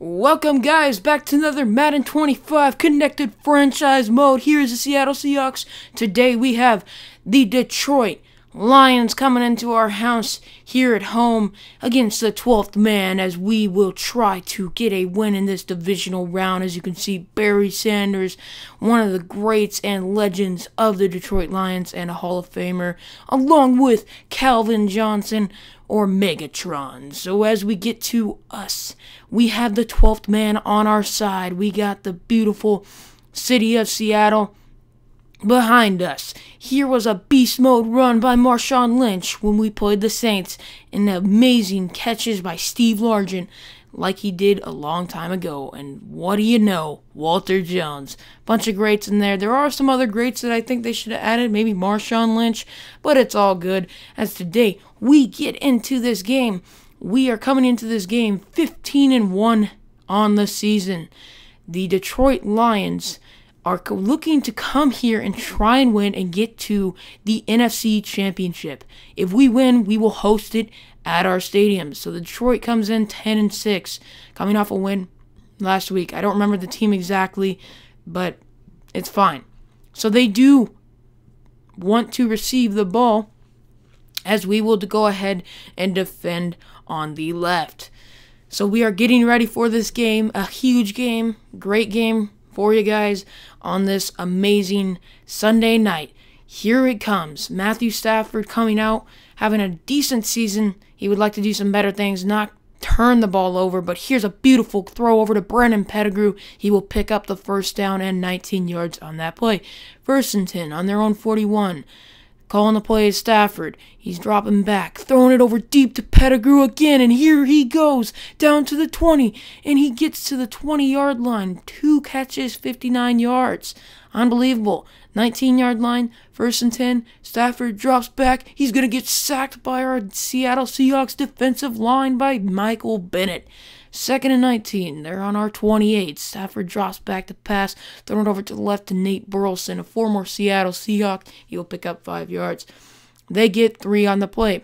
Welcome guys back to another Madden 25 connected franchise mode. Here is the Seattle Seahawks. Today we have the Detroit Lions coming into our house here at home against the 12th man, as we will try to get a win in this divisional round. As you can see, Barry Sanders, one of the greats and legends of the Detroit Lions and a Hall of Famer, along with Calvin Johnson or Megatron. So as we get to us, we have the 12th man on our side. We got the beautiful city of Seattle behind us. Here was a beast mode run by Marshawn Lynch when we played the Saints, and amazing catches by Steve Largent like he did a long time ago. And what do you know, Walter Jones. Bunch of greats in there. There are some other greats that I think they should have added, maybe Marshawn Lynch, but it's all good. As today we get into this game, we are coming into this game 15-1 on the season. The Detroit Lions are looking to come here and try and win and get to the NFC Championship. If we win, we will host it at our stadium. So the Detroit comes in 10-6, coming off a win last week. I don't remember the team exactly, but it's fine. So they do want to receive the ball, as we will go ahead and defend on the left. So we are getting ready for this game, a huge game, great game for you guys on this amazing Sunday night. Here it comes. Matthew Stafford coming out, having a decent season. He would like to do some better things, not turn the ball over, but here's a beautiful throw over to Brandon Pettigrew. He will pick up the first down and 19 yards on that play. 1st and 10 on their own 41. Calling the play is Stafford. He's dropping back, throwing it over deep to Pettigrew again, and here he goes, down to the 20, and he gets to the 20-yard line. 2 catches, 59 yards. Unbelievable. 19-yard line, 1st and 10. Stafford drops back. He's going to get sacked by our Seattle Seahawks defensive line by Michael Bennett. 2nd and 19. They're on our 28. Stafford drops back to pass, throwing it over to the left to Nate Burleson, a former Seattle Seahawk. He will pick up 5 yards. They get 3 on the play.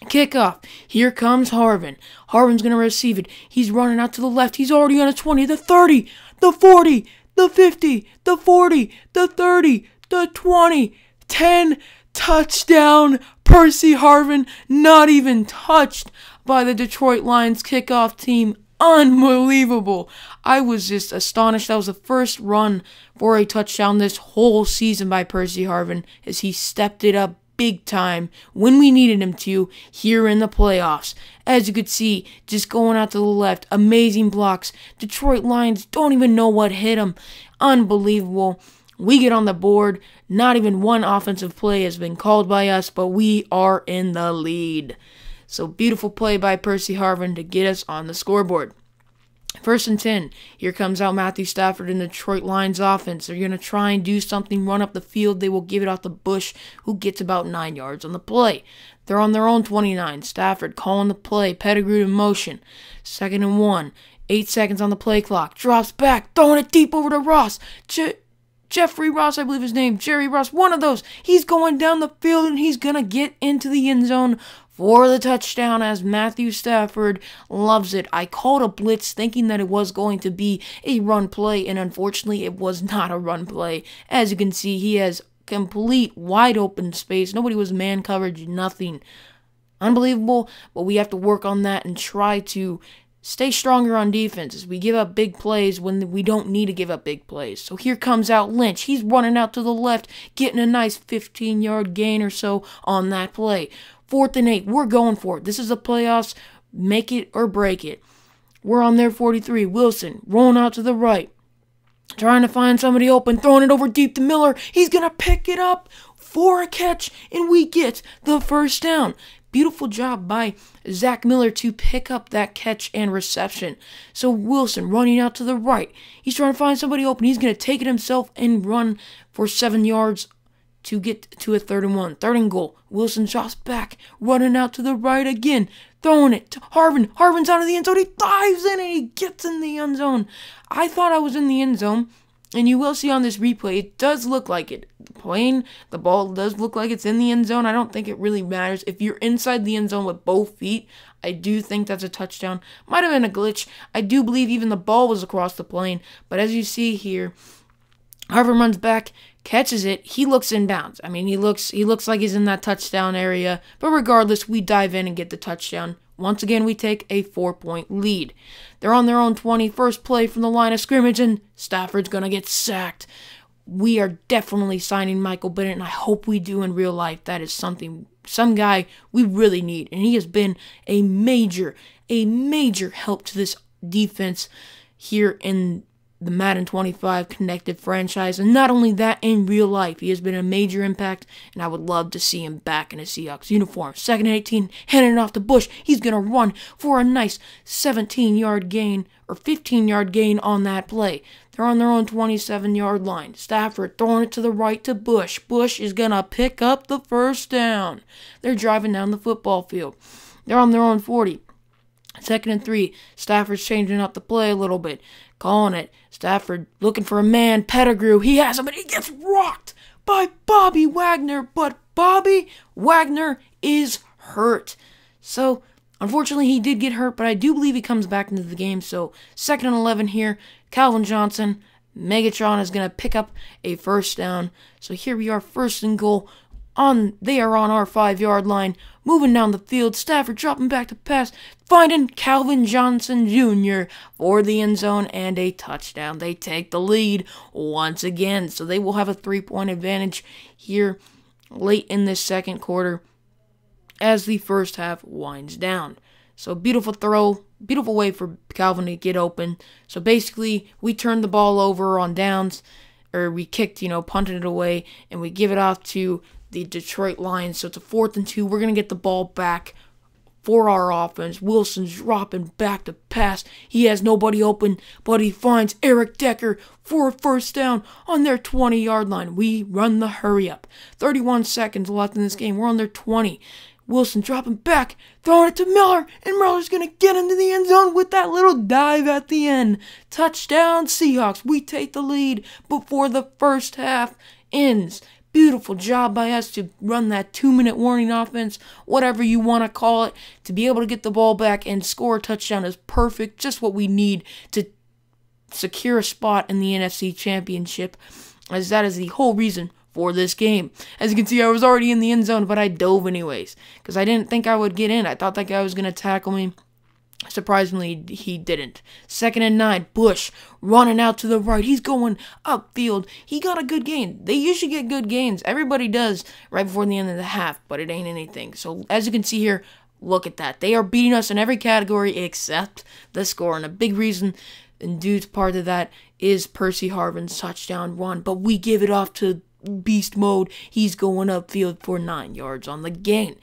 Kickoff. Here comes Harvin. Harvin's going to receive it. He's running out to the left. He's already on a 20, the 30, the 40, the 50, the 40, the 30, the 20, 10, touchdown. Percy Harvin, not even touched by the Detroit Lions kickoff team. Unbelievable. I was just astonished. That was the first run for a touchdown this whole season by Percy Harvin, as he stepped it up big time when we needed him to here in the playoffs. As you could see, just going out to the left, amazing blocks. Detroit Lions don't even know what hit them. Unbelievable. We get on the board. Not even one offensive play has been called by us, but we are in the lead. So beautiful play by Percy Harvin to get us on the scoreboard. 1st and 10. Here comes out Matthew Stafford in the Detroit Lions offense. They're going to try and do something, run up the field. They will give it out to Bush, who gets about 9 yards on the play. They're on their own 29. Stafford calling the play. Pettigrew in motion. 2nd and 1. 8 seconds on the play clock. Drops back, throwing it deep over to Ross. Jeffrey Ross, I believe his name. Jerry Ross, one of those. He's going down the field, and he's going to get into the end zone for the touchdown, as Matthew Stafford loves it. I called a blitz thinking that it was going to be a run play, and unfortunately it was not a run play. As you can see, he has complete wide open space. Nobody was man coverage, nothing. Unbelievable, but we have to work on that and try to stay stronger on defense, as we give up big plays when we don't need to give up big plays. So here comes out Lynch. He's running out to the left, getting a nice 15-yard gain or so on that play. 4th and 8. We're going for it. This is the playoffs. Make it or break it. We're on their 43. Wilson rolling out to the right, trying to find somebody open, throwing it over deep to Miller. He's going to pick it up for a catch, and we get the first down. Beautiful job by Zach Miller to pick up that catch and reception. So Wilson running out to the right. He's trying to find somebody open. He's going to take it himself and run for 7 yards to get to a 3rd and 1. 3rd and goal. Wilson drops back, running out to the right again, throwing it to Harvin. Harvin's out of the end zone. He dives in and he gets in the end zone. I thought I was in the end zone, and you will see on this replay, it does look like it. The ball does look like it's in the end zone. I don't think it really matters. If you're inside the end zone with both feet, I do think that's a touchdown. Might have been a glitch. I do believe even the ball was across the plane. But as you see here, Harvin runs back, catches it. He looks inbounds. I mean, he looks like he's in that touchdown area. But regardless, we dive in and get the touchdown. Once again, we take a 4-point lead. They're on their own 20. First play from the line of scrimmage, and Stafford's going to get sacked. We are definitely signing Michael Bennett, and I hope we do in real life. That is some guy we really need, and he has been a major help to this defense here in the Madden 25 connected franchise. And not only that, in real life, he has been a major impact, and I would love to see him back in a Seahawks uniform. 2nd and 18, handing it off to Bush. He's going to run for a nice 17-yard gain, or 15-yard gain on that play. They're on their own 27-yard line. Stafford throwing it to the right to Bush. Bush is going to pick up the first down. They're driving down the football field. They're on their own 40. 2nd and 3. Stafford's changing up the play a little bit. Calling it. Stafford looking for a man. Pettigrew. He has him, but he gets rocked by Bobby Wagner. But Bobby Wagner is hurt. So, unfortunately, he did get hurt, but I do believe he comes back into the game. So, 2nd and 11 here. Calvin Johnson. Megatron is going to pick up a first down. So, here we are, 1st and goal. They are on our 5-yard line, moving down the field. Stafford dropping back to pass, finding Calvin Johnson Jr. for the end zone and a touchdown. They take the lead once again, so they will have a 3-point advantage here late in this second quarter as the first half winds down. So beautiful throw, beautiful way for Calvin to get open. So basically, we turned the ball over on downs, or we kicked, punted it away, and we give it off to the Detroit Lions. So it's a 4th and 2. We're going to get the ball back for our offense. Wilson's dropping back to pass. He has nobody open, but he finds Eric Decker for a first down on their 20-yard line. We run the hurry up. 31 seconds left in this game. We're on their 20. Wilson dropping back, throwing it to Miller, and Miller's going to get into the end zone with that little dive at the end. Touchdown, Seahawks. We take the lead before the first half ends. Beautiful job by us to run that 2-minute warning offense, whatever you want to call it. To be able to get the ball back and score a touchdown is perfect. Just what we need to secure a spot in the NFC Championship, as that is the whole reason for this game. As you can see, I was already in the end zone, but I dove anyways, because I didn't think I would get in. I thought that guy was going to tackle me. Surprisingly, he didn't. 2nd and 9, Bush running out to the right. He's going upfield. He got a good gain. They usually get good gains. Everybody does right before the end of the half, but it ain't anything. So, as you can see here, look at that. They are beating us in every category except the score. And a big reason, and due to part of that, is Percy Harvin's touchdown run. But we give it off to beast mode. He's going upfield for 9 yards on the gain.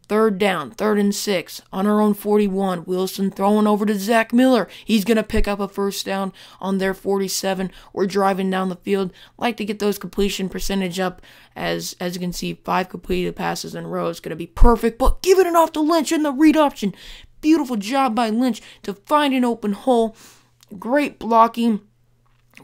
3rd down, 3rd and 6, on our own 41. Wilson throwing over to Zach Miller. He's going to pick up a first down on their 47. We're driving down the field. Like to get those completion percentage up. As you can see, 5 completed passes in a row is going to be perfect. But give it off to Lynch in the read option. Beautiful job by Lynch to find an open hole. Great blocking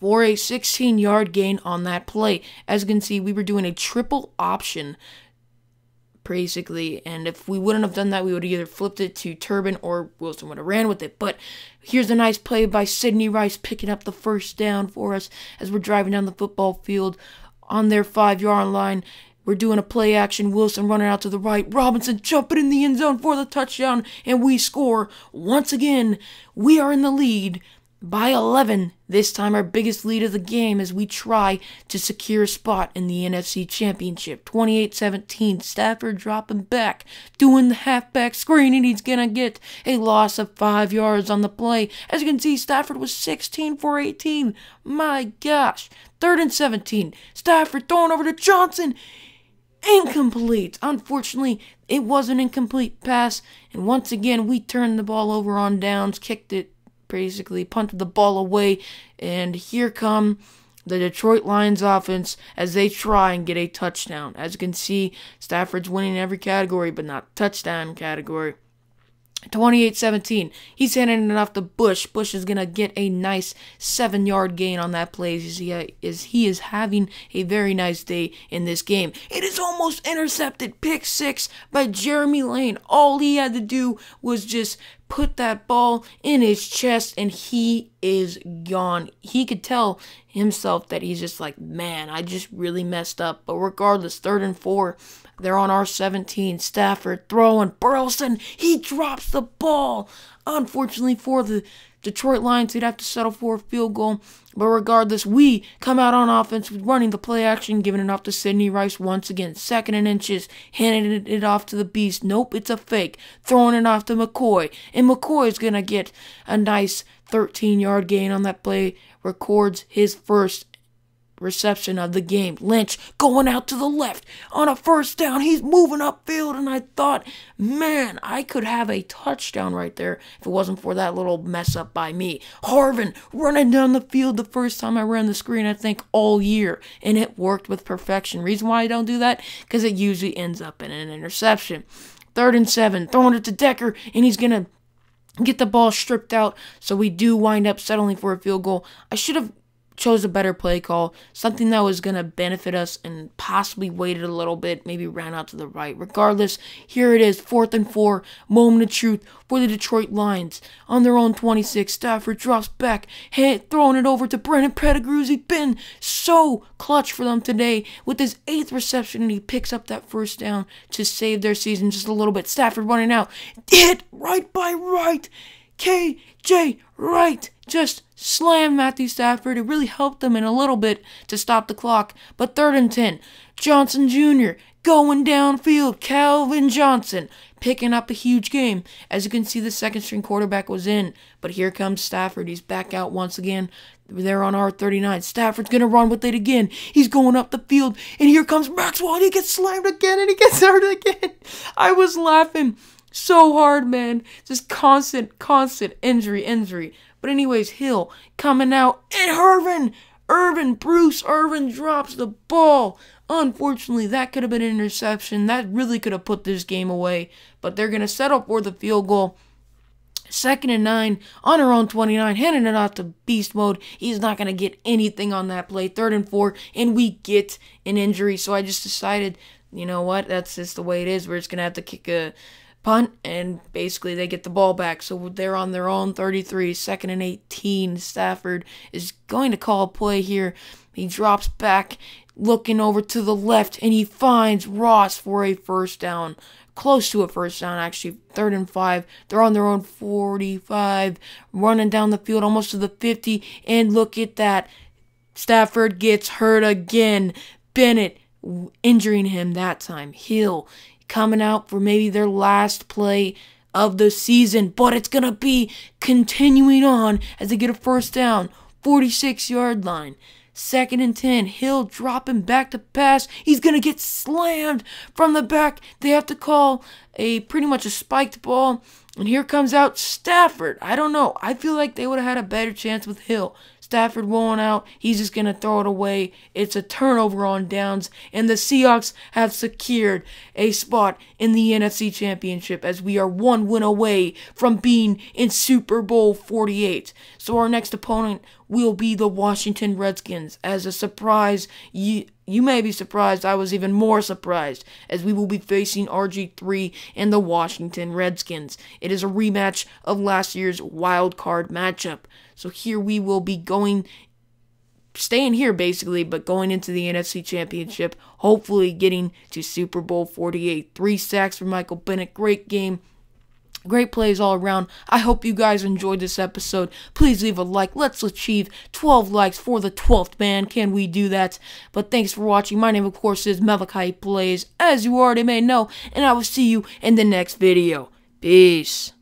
for a 16-yard gain on that play. As you can see, we were doing a triple option basically, and if we wouldn't have done that, we would have either flipped it to Turbin or Wilson would have ran with it. But here's a nice play by Sidney Rice picking up the first down for us as we're driving down the football field on their 5-yard line. We're doing a play action. Wilson running out to the right. Robinson jumping in the end zone for the touchdown, and we score. Once again, we are in the lead by 11. This time our biggest lead of the game as we try to secure a spot in the NFC Championship. 28-17, Stafford dropping back, doing the halfback screen, and he's going to get a loss of 5 yards on the play. As you can see, Stafford was 16 for 18. My gosh. 3rd and 17, Stafford throwing over to Johnson. Incomplete. Unfortunately, it was an incomplete pass, and once again, we turned the ball over on downs, kicked it, basically punted the ball away, and here come the Detroit Lions offense as they try and get a touchdown. As you can see, Stafford's winning every category, but not touchdown category. 28-17. He's handing it off to Bush. Bush is going to get a nice 7-yard gain on that play as he is having a very nice day in this game. It is almost intercepted. Pick 6 by Jeremy Lane. All he had to do was just put that ball in his chest and he is gone. He could tell himself that he's just like, man, I just really messed up. But regardless, 3rd and 4. They're on our 17. Stafford throwing. Burleson, he drops the ball. Unfortunately for the Detroit Lions, they'd have to settle for a field goal. But regardless, we come out on offense with running the play action, giving it off to Sidney Rice once again. 2nd and inches, handing it off to the Beast. Nope, it's a fake. Throwing it off to McCoy. And McCoy's going to get a nice 13-yard gain on that play. Records his first reception of the game. Lynch going out to the left on a 1st down. He's moving upfield, and I thought, man, I could have a touchdown right there if it wasn't for that little mess up by me. Harvin running down the field the first time I ran the screen, I think, all year, and it worked with perfection. Reason why I don't do that? Because it usually ends up in an interception. 3rd and 7, throwing it to Decker, and he's going to get the ball stripped out, so we do wind up settling for a field goal. I should have chose a better play call, something that was going to benefit us and possibly waited a little bit, maybe ran out to the right. Regardless, here it is, 4th and 4, moment of truth for the Detroit Lions. On their own 26, Stafford drops back, throwing it over to Brennan Pettigrew. He's been so clutch for them today with his 8th reception, and he picks up that 1st down to save their season just a little bit. Stafford running out, hit right by Wright. KJ Wright just slammed Matthew Stafford. It really helped them in a little bit to stop the clock. But 3rd and 10, Johnson Jr. going downfield. Calvin Johnson picking up a huge game. As you can see, the 2nd-string quarterback was in. But here comes Stafford. He's back out once again. They're on our 39. Stafford's going to run with it again. He's going up the field. And here comes Maxwell. And he gets slammed again. And he gets hurt again. I was laughing so hard, man. Just constant injury. But anyways, Hill coming out, and Bruce Irvin drops the ball. Unfortunately, that could have been an interception. That really could have put this game away. But they're going to settle for the field goal. 2nd and 9 on our own 29, handing it off to Beast Mode. He's not going to get anything on that play. 3rd and 4, and we get an injury. So I just decided, you know what, that's just the way it is. We're just going to have to kick a punt, and basically they get the ball back. So they're on their own 33, 2nd and 18. Stafford is going to call a play here. He drops back, looking over to the left, and he finds Ross for a 1st down. Close to a 1st down, actually. 3rd and 5. They're on their own 45, running down the field almost to the 50, and look at that. Stafford gets hurt again. Bennett injuring him that time. Hill coming out for maybe their last play of the season, but it's going to be continuing on as they get a 1st down, 46-yard line. 2nd and 10, Hill dropping back to pass. He's going to get slammed from the back. They have to call pretty much a spiked ball, and here comes out Stafford. I don't know. I feel like they would have had a better chance with Hill. Stafford won't out. He's just going to throw it away. It's a turnover on downs, and the Seahawks have secured a spot in the NFC Championship as we are 1 win away from being in Super Bowl 48. So our next opponent will be the Washington Redskins. As a surprise, you may be surprised. I was even more surprised as we will be facing RG3 and the Washington Redskins. It is a rematch of last year's wild card matchup. So here we will be staying here basically, but going into the NFC Championship, hopefully getting to Super Bowl 48. 3 sacks for Michael Bennett. Great game. Great plays all around. I hope you guys enjoyed this episode. Please leave a like. Let's achieve 12 likes for the 12th man. Can we do that? But thanks for watching. My name, of course, is Malachi Plays, as you already may know, and I will see you in the next video. Peace.